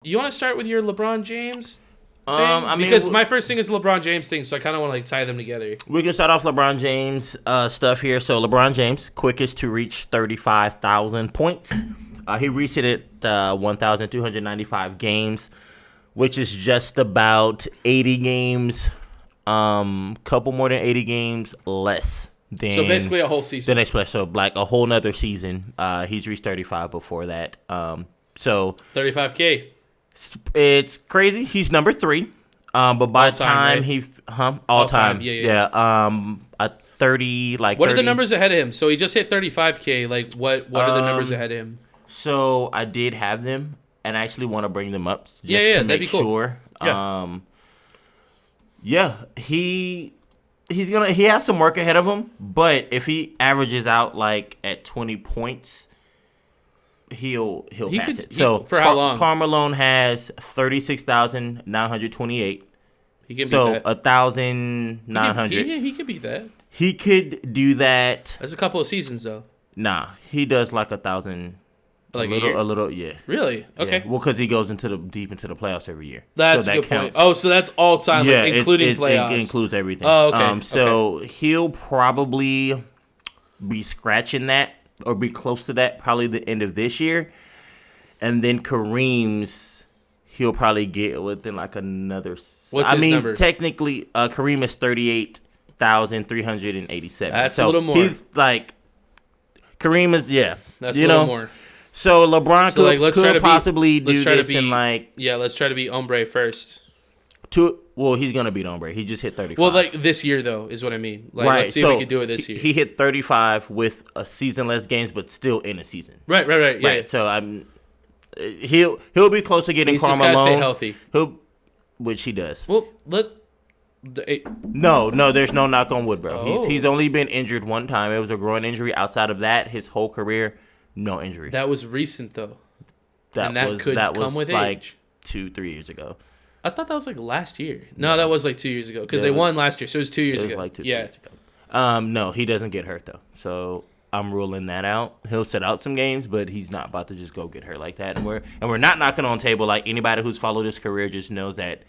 You want to start with your LeBron James thing? Because my first thing is the LeBron James thing, so I kind of want to like tie them together. we can start off LeBron James stuff here. So LeBron James, quickest to reach 35,000 points. He reached it at 1,295 games, which is just about 80 games, couple more than 80 games less than. So basically a whole season. The next player, so like a whole nother season. He's reached 35 before that. So 35K. It's crazy. He's number 3. But by All the time, time right? all time. Yeah. At 30, like What 30. are the numbers ahead of him? So he just hit 35K. Like what are the numbers ahead of him? So I did have them, and I actually want to bring them up just to that'd make be cool. sure. Yeah. He has some work ahead of him, but if he averages out like at 20 points, he'll pass it. So for how long? Karl Malone has 36,928. He can beat So that. 1,900. He could beat that. He could do that. That's a couple of seasons though. Nah, he does like 1,000. Like a little, yeah. Really? Okay. Yeah. Well, because he goes deep into the playoffs every year. That's so a that good counts. point. Oh, so that's all time, Yeah, like, including playoffs. It includes everything. Oh, okay. So he'll probably be scratching that or be close to that probably the end of this year, and then Kareem's he'll probably get within like another. What's his number? Technically, Kareem is 38,387. That's a little more. He's like Kareem is That's a little more. So LeBron could possibly do this in like. Yeah, let's try to beat Ombre first. Well, he's gonna beat Ombre. He just hit 35. Well, like this year though is what I mean. Like, right. Let's see if we can do it this year. He hit 35 with a season less games, but still in a season. Right. Yeah. So he'll be close to getting Karl Malone. Malone. Stay healthy. Which he does. Well, No, there's no knock on wood, bro. Oh. He's only been injured one time. It was a groin injury. Outside of that, his whole career, no injuries. That was recent though. That was with like age. 2-3 years ago. I thought that was like last year. No, that was like 2 years ago because they won last year, so it was 2 years ago. It was like 2 yeah. years ago. No, he doesn't get hurt though. So I'm ruling that out. He'll sit out some games, but he's not about to just go get hurt like that. And we're not knocking on the table. Like anybody who's followed his career just knows that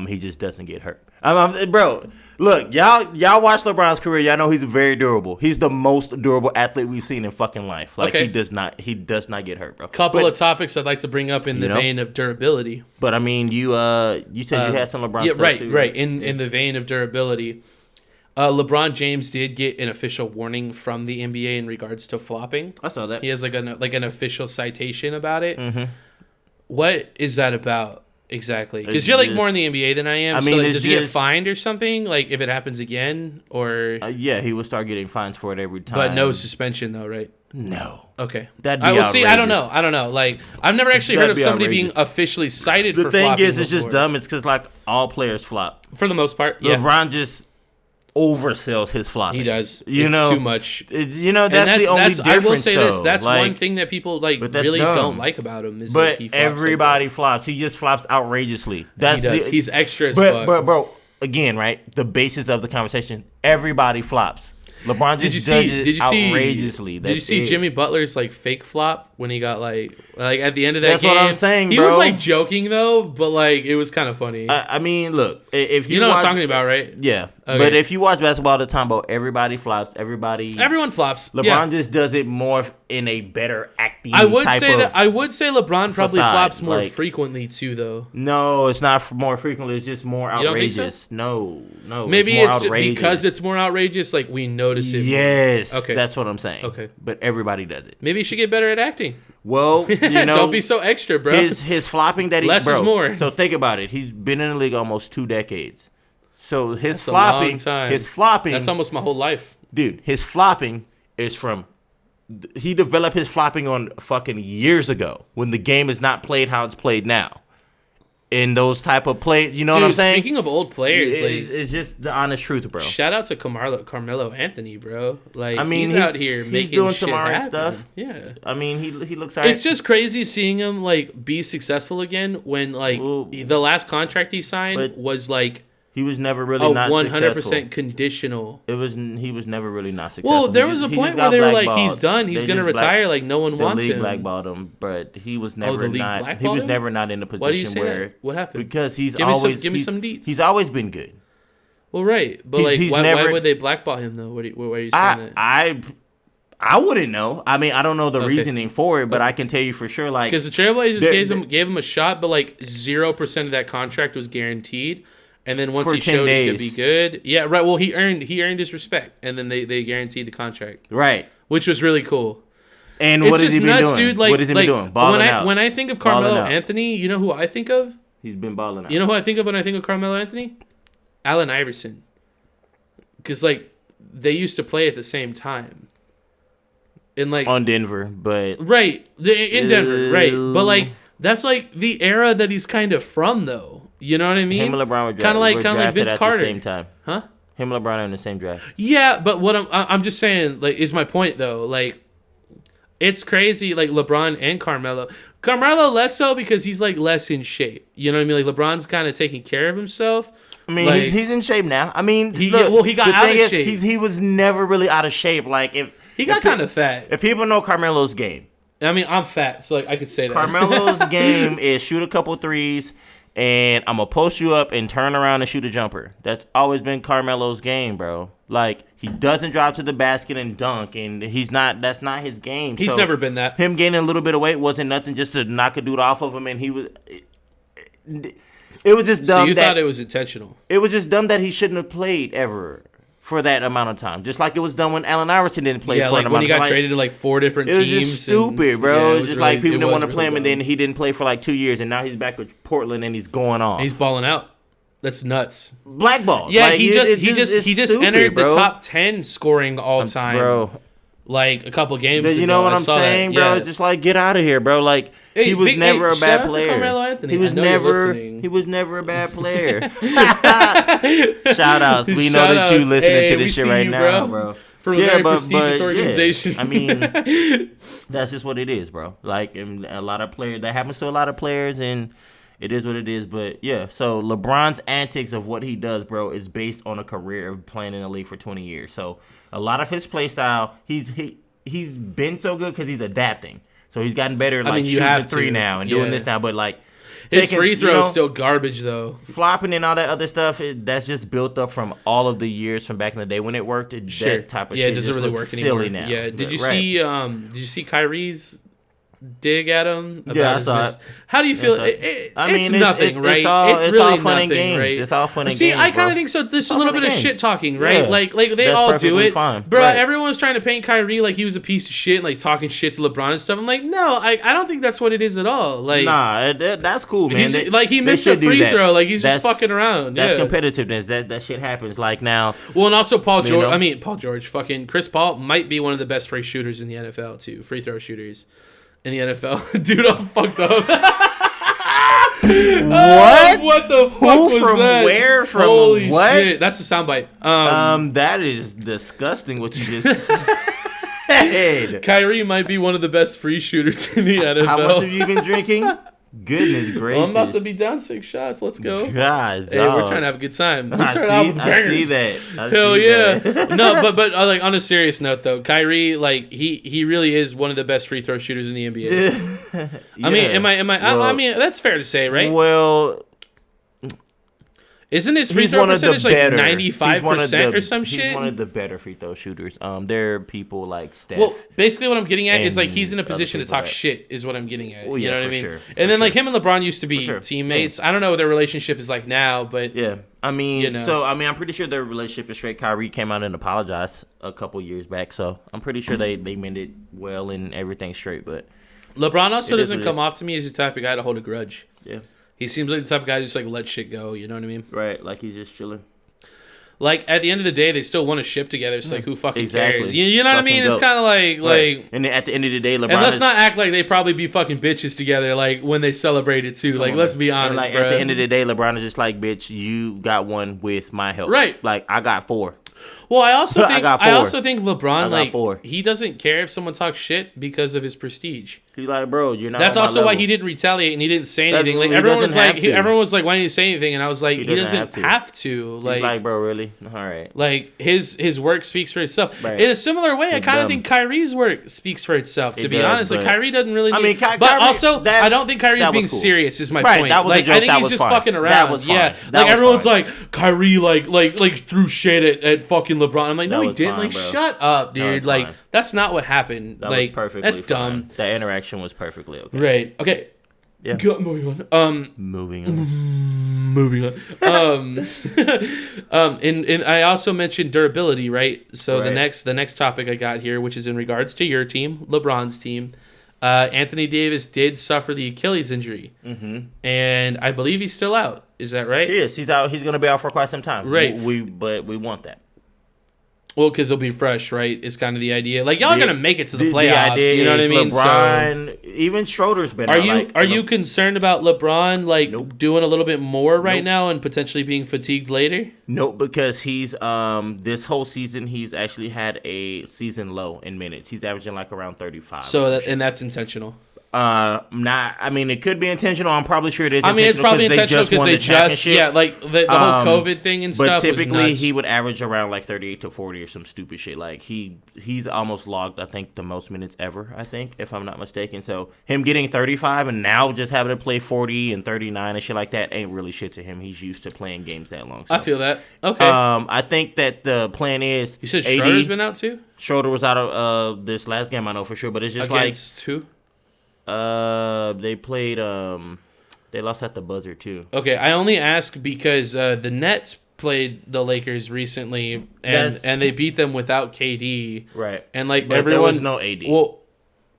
he just doesn't get hurt. Bro, look, y'all watch LeBron's career. Y'all know he's very durable. He's the most durable athlete we've seen in fucking life. Like okay. he does not get hurt, bro. Couple of topics I'd like to bring up in the vein of durability. But I mean, you said you had some LeBron. Yeah, stuff right, too, right. In the vein of durability, LeBron James did get an official warning from the NBA in regards to flopping. I saw that. He has like an official citation about it. Mm-hmm. What is that about? Exactly, because you're like more in the NBA than I am. I mean, so, like, does he get fined or something? Like if it happens again, or yeah, he will start getting fines for it every time. But no suspension though, right? No. Okay. That'd be outrageous. See, I don't know. Like I've never actually heard of somebody being officially cited for flopping. The thing is, it's just dumb. It's because like all players flop for the most part. Yeah. LeBron just oversells his flopping. He does. It's too much. That's the only difference. I will say this. Though. That's one thing that people really don't like about him. Is but he flops everybody flops. He just flops outrageously. He does. He's extra as fuck. But bro, again, right? The basis of the conversation. Everybody flops. LeBron just does it outrageously. Did you see Jimmy Butler's like fake flop when he got like at the end of that That's game? That's what I'm saying, he bro. was like joking though, but like it was kind of funny. I mean, look, if you know what I'm talking about, right? Yeah. Okay. But if you watch basketball all the time, bro, everybody flops. Everyone flops. LeBron just does it more in a better acting. I would say LeBron probably flops more frequently too, though. No, it's not more frequently. It's just more outrageous. You don't think so? No. Maybe it's just because it's more outrageous. Like we notice it. Yes. Okay. That's what I'm saying. Okay. But everybody does it. Maybe you should get better at acting. Well, don't be so extra, bro. His flopping that less is more. So think about it. He's been in the league almost 2 decades. So his flopping. That's almost my whole life, dude. His flopping is from. He developed his flopping on fucking years ago when the game is not played how it's played now. In those type of plays, you know what I'm saying? Speaking of old players, it's just the honest truth, bro. Shout out to Carmelo Anthony, bro. Like he's out here making doing shit some happen. stuff. Yeah, I mean he looks. Right. It's just crazy seeing him like be successful again when like the last contract he signed was like. He was never really not 100% successful. Conditional. He was never really not successful. Well, there was a point where they were like, he's done. He's going to retire. Like, no one wants him. The league blackballed him, but he was never never not in a position Why do you say where... That? What happened? Because give me some deets. He's always been good. Well, right. But, why would they blackball him, though? Why are you saying that? I wouldn't know. I mean, I don't know the reasoning for it, but I can tell you for sure, like... Because the Trailblazers gave him a shot, but, like, 0% of that contract was guaranteed. And then once he showed he could be good... Yeah, right. Well, he earned his respect. And then they guaranteed the contract. Right. Which was really cool. And what has he been doing? Dude. Like, what has he been doing? Balling out. When I think of Carmelo Anthony, you know who I think of? He's been balling out. You know who I think of when I think of Carmelo Anthony? Allen Iverson. Because, like, they used to play at the same time. In like on Denver, but in Denver, right? But like that's like the era that he's kind of from, though. You know what I mean? Him and LeBron were kind of like Vince Carter at the same time, huh? Him and LeBron are in the same draft. Yeah, but what I'm just saying, like, is my point though. Like, it's crazy, like LeBron and Carmelo. Carmelo less so because he's like less in shape. You know what I mean? Like LeBron's kind of taking care of himself. I mean, like, he's in shape now. I mean, he got out of shape. He was never really out of shape. Like He got kind of fat. If people know Carmelo's game. I mean, I'm fat, so like I could say that. Carmelo's game is shoot a couple threes, and I'm going to post you up and turn around and shoot a jumper. That's always been Carmelo's game, bro. Like, he doesn't drive to the basket and dunk, and that's not his game. He's never been that. Him gaining a little bit of weight wasn't nothing just to knock a dude off of him, and it was just dumb. So you thought it was intentional? It was just dumb that he shouldn't have played ever for that amount of time. Just like it was done when Allen Iverson didn't play for an amount of time. Yeah, like when he got traded to like 4 different teams. It was just stupid, bro. It was just really, like people didn't want to play him, and then he didn't play for like 2 years, and now he's back with Portland, and he's going off. He's balling out. That's nuts. Blackball. Yeah, like, he just entered the top 10 scoring all time, bro. Like a couple games ago. You know what I'm saying, bro? It's just like, get out of here, bro. Like, he was never a bad player. He was never a bad player. Shout outs. We know that you listening to this shit right now, bro. For a very prestigious organization. Yeah. I mean, that's just what it is, bro. Like, and a lot of players, that happens to a lot of players, and it is what it is. But yeah, so LeBron's antics of what he does, bro, is based on a career of playing in the league for 20 years. So a lot of his play style, he's been so good because he's adapting. So he's gotten better, like shooting the three now and doing this now. But like his free throw is still garbage though. Flopping and all that other stuff, that's just built up from all of the years from back in the day when it worked. That type of shit it doesn't really work silly anymore. Now. Yeah. Did you see Kyrie's dig at him? Yeah, I saw it. How do you feel? It's nothing, right? It's all fun and games. Right? It's all fun and games. See, I kind of think so. There's a little bit of shit talking, right? Yeah. Like they all do it, fine. bro. Right. Everyone's trying to paint Kyrie like he was a piece of shit, and like talking shit to LeBron and stuff. I'm like, no, I don't think that's what it is at all. Like, nah, that's cool, man. He missed a free throw. Like he's just fucking around. That's competitiveness. That shit happens. Like now. Well, and also Paul George. Fucking Chris Paul might be one of the best free shooters in the NFL too. Free throw shooters. In the NFL. Dude, I'm fucked up. What? What the fuck was from that? Where? From Holy what? shit. That's a soundbite. That is disgusting what you just said. Kyrie might be one of the best free shooters in the NFL. How much have you been drinking? Goodness gracious. Well, I'm about to be down 6 shots. Let's go. God, hey, we're trying to have a good time. We started out with bangers. I see that. Hell yeah. No, but like on a serious note though, Kyrie, like he really is one of the best free throw shooters in the NBA. Yeah. I mean, I mean, that's fair to say, right? Well, isn't his free throw percentage like 95% or some shit? He's one of the better free throw shooters. There are people like Steph. Well, basically what I'm getting at is like he's in a position to talk shit is what I'm getting at. Well, yeah, you know what I mean? Sure, and then like him and LeBron used to be teammates. Yeah. I don't know what their relationship is like now, but yeah. I mean, I'm pretty sure their relationship is straight. Kyrie came out and apologized a couple years back, so I'm pretty sure they mended well and everything's straight. But LeBron also doesn't come off to me as the type of guy to hold a grudge. Yeah. He seems like the type of guy who just like let shit go, you know what I mean? Right, like he's just chilling. Like at the end of the day, they still want to ship together. It's like who fucking cares? You know what I mean? Dope. It's kind of like. And then at the end of the day, LeBron. And let's not act like they probably be fucking bitches together. Like when they celebrate it too. Like let's be honest, like, bro. At the end of the day, LeBron is just like, bitch, you got one with my help. Right. Like I got 4. Well, I also I think got I four. also think LeBron like 4. he doesn't care if someone talks shit because of his prestige. He's like, bro, you're not. That's on my also why level. he didn't retaliate and he didn't say That's- anything. Like he everyone doesn't was like, have to. everyone was like, why didn't you say anything? And I was like, He he doesn't doesn't have have to. He's like, bro, really? All right. Like his work speaks for itself. Right. In a similar way, I He's kind of dumb. think Kyrie's work speaks for itself. To It be does, honest, like but- Kyrie doesn't really. I mean, Kyrie, but also, that- I don't think Kyrie's that was being cool. serious. Is my Right, point. that was a Like joke, I think that he's was just fine. fucking That around. was fine. Yeah, That like was everyone's fine. like Kyrie, like threw shit at fucking LeBron. I'm like, no, That he was didn't. fine, Like, bro. shut up, That was dude. Like fine. that's not what happened. That like was perfectly that's fine. dumb. That interaction was perfectly okay. Right. Okay. Yeah. Moving on. Moving on. Moving on. And I also mentioned durability, right? So Right. the next topic I got here, which is in regards to your team, LeBron's team. Anthony Davis did suffer the Achilles injury, and I believe he's still out. Is that right? He is. He's out. He's going to be out for quite some time. Right. But we want that. Well, because he'll be fresh, right? Is kind of the idea. Like y'all are gonna make it to the The playoffs. idea You know what I is mean? LeBron, even Schroeder's been. Are you concerned about LeBron like Nope. doing a little bit more right Nope. now and potentially being fatigued later? No, because he's this whole season he's actually had a season low in minutes. He's averaging like around 35. So and that's intentional. Not. I mean, it could be intentional. I'm probably sure it is. I mean, it's probably intentional because won they the just championship. like the whole COVID thing and But stuff. typically, was nuts. he would average around like 38 to 40 or some stupid shit. Like he's almost logged, I think, the most minutes ever. I think, if I'm not mistaken. So him getting 35 and now just having to play 40 and 39 and shit like that ain't really shit to him. He's used to playing games that long. So. I feel that. Okay. I think that the plan is. You said AD, Schroeder's been out too? Schroeder was out of this last game, I know for sure. But it's just Against who? they played. They lost at the buzzer too. Okay, I only ask because the Nets played the Lakers recently, and they beat them without KD. Right. And like But everyone, there was no AD. Well,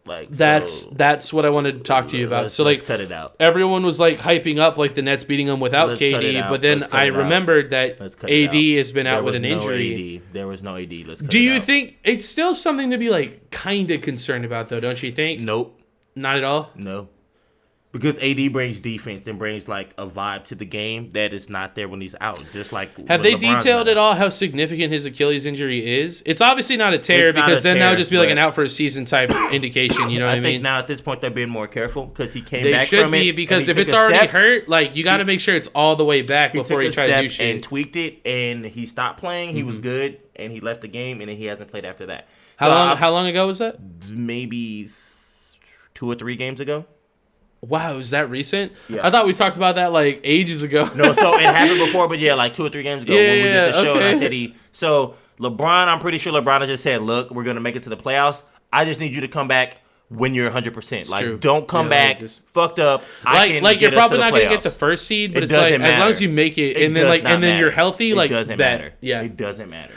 like that's what I wanted to talk to you about. So let's like, cut it out. Everyone was like hyping up like the Nets beating them without Let's cut it KD, out. but then Let's cut I it out. remembered that Let's cut it AD out. has been out with an injury. AD. There was no AD. Let's cut Do it you out. think it's still something to be like kind of concerned about though? Don't you think? Nope. Not at all. No. Because AD brings defense and brings like a vibe to the game that is not there when he's out. Just like Have they detailed at all how significant his Achilles injury is? It's obviously not a tear It's not because a then that tear, would just be like but- an out for a season type indication. You know what I I think mean? now at this point they're being more careful because he came They back should from it. be and because he if took it's a already step. hurt, like you got to make sure it's all the way back before you took try a to step do shit. and tweaked it, and he stopped playing. He was good, and he left the game, and then he hasn't played after that. How long ago was that? Maybe 2 or 3 games ago. Wow, is that recent? Yeah. I thought we talked about that like ages ago. No, so it happened before, but yeah, like 2 or 3 games ago when we did the show, and I okay. said So LeBron, I'm pretty sure LeBron just said, "Look, we're gonna make it to the playoffs. I just need you to come back when you're 100%. Like, true. don't come Yeah, back like, just- fucked up. Like you're probably not gonna get the first seed, but It it's like doesn't as long matter. as you make it, It and then does like not and then you're matter. healthy, It like doesn't bet. matter. Yeah. It doesn't matter.